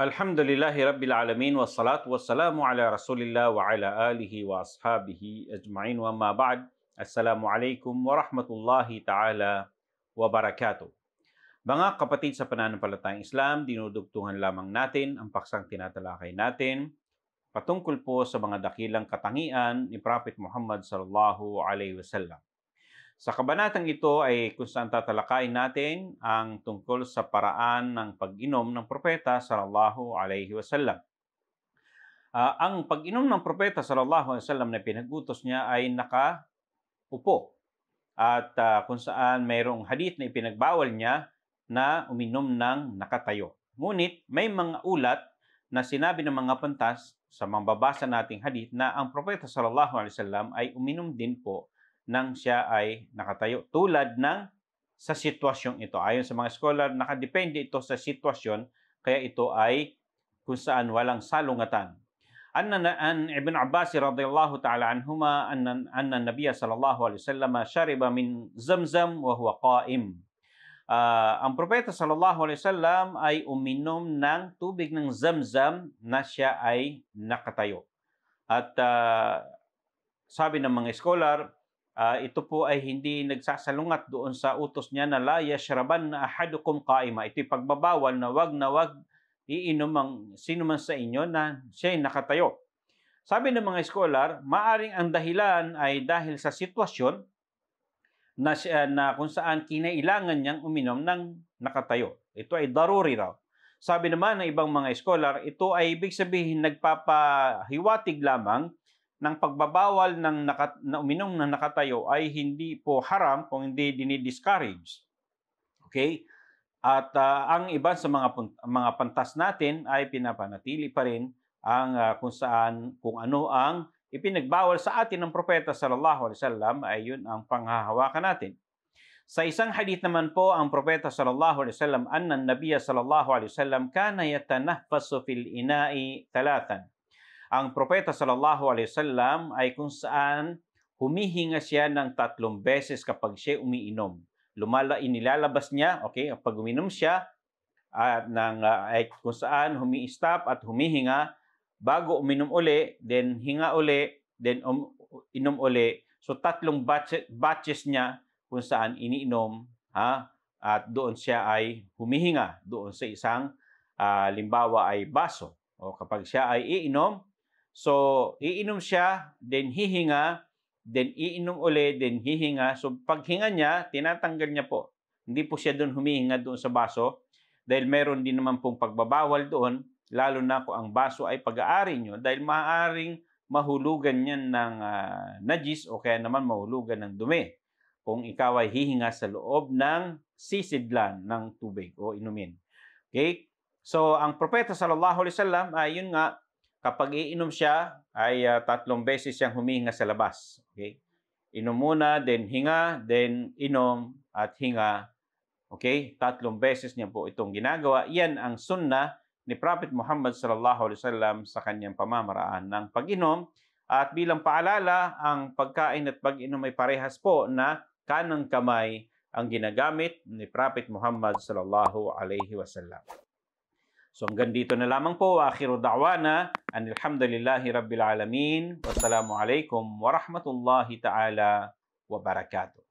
Alhamdulillahi Rabbil Alamin wassalatu wassalamu ala Rasulillah wa ala alihi wa ashabihi ajma'in wa ma ba'd. Assalamualaikum warahmatullahi ta'ala wa barakatuh. Mga kapatid sa pananampalatayang Islam, dinudugtungan lamang natin ang paksang tinatalakay natin patungkol po sa mga dakilang katangian ni Prophet Muhammad sallallahu alaihi wasallam. Sa kabanatang ito ay kung saan tatalakayin natin ang tungkol sa paraan ng pag-inom ng propeta sallallahu alaihi wasallam. Ang pag-inom ng propeta sallallahu alaihi wasallam na pinag-utos niya ay nakaupo at kung saan mayroong hadith na ipinagbawal niya na uminom ng nakatayo. Ngunit may mga ulat na sinabi ng mga pantas sa mambabasa nating hadith na ang propeta sallallahu alaihi wasallam ay uminom din po nang siya ay nakatayo. Tulad ng sa sitwasyong ito. Ayon sa mga scholar, nakadepende ito sa sitwasyon, kaya ito ay kung saan walang salungatan. An Ibn Abbas radhiyallahu ta'ala anhuma anna Nabiya sallallahu alaihi wasallam shariba min zamzam wa huwa qa'im. Ang propeta sallallahu alaihi wasallam ay uminom ng tubig ng zamzam na siya ay nakatayo. At sabi ng mga scholar, ito po ay hindi nagsasalungat doon sa utos niya na la yashrabanna ahadukum qa'ima. Ito'y pagbabawal na wag iinom ang sino man sa inyo na siya'y nakatayo. Sabi ng mga scholar, maaring ang dahilan ay dahil sa sitwasyon na kung saan kinailangan niyang uminom ng nakatayo. Ito ay daruri raw. Sabi naman ng ibang mga scholar, ito ay ibig sabihin nagpapahiwatig lamang ng pagbabawal na uminom ng nakatayo ay hindi po haram kung hindi dinidiscourage. Okay? At ang iba sa mga pantas natin ay pinapanatili pa rin ang kung ano ang ipinagbawal sa atin ng propeta sallallahu alaihi wasallam ay yun ang panghahawakan natin. Sa isang hadith naman po, ang propeta sallallahu alaihi wasallam anna Nabiyya sallallahu alaihi wasallam kana yatanahfasu fil ina'i thalathan. Ang propeta sallallahu alaihi wasallam ay kung saan humihinga siya ng 3 beses kapag siya umiinom. Inilalabas niya, okay, pag uminom siya ay kung saan humi-stop at humihinga bago uminom uli, then hinga uli, then inom uli. So 3 batches niya kung saan iniinom, at doon siya ay humihinga doon sa isang limbawa ay baso. O kapag siya ay iinom, so, iinom siya, then hihinga, then iinom uli, then hihinga. So, paghinga niya, tinatanggal niya po. Hindi po siya doon humihinga doon sa baso dahil meron din naman pong pagbabawal doon, lalo na kung ang baso ay pag-aari nyo dahil maaaring mahulugan niyan ng najis o kaya naman mahulugan ng dumi kung ikaw ay hihinga sa loob ng sisidlan ng tubig o inumin. Okay? So, ang propeta sallallahu alaihi wasallam ay yun nga, kapag iinom siya, ay 3 beses siyang humihinga sa labas. Okay? Inom muna, then hinga, then inom at hinga. Okay? 3 beses niya po itong ginagawa. Yan ang sunnah ni Prophet Muhammad sallallahu alaihi wasallam sa kanyang pamamaraan ng pag-inom. At bilang paalala, ang pagkain at pag-inom ay parehas po na kanang kamay ang ginagamit ni Prophet Muhammad sallallahu alaihi wasallam. So hanggang dito na lamang po. Akhiru da'wana alhamdulillahi rabbil alamin. Wassalamu alaikum warahmatullahi ta'ala wabarakatuh.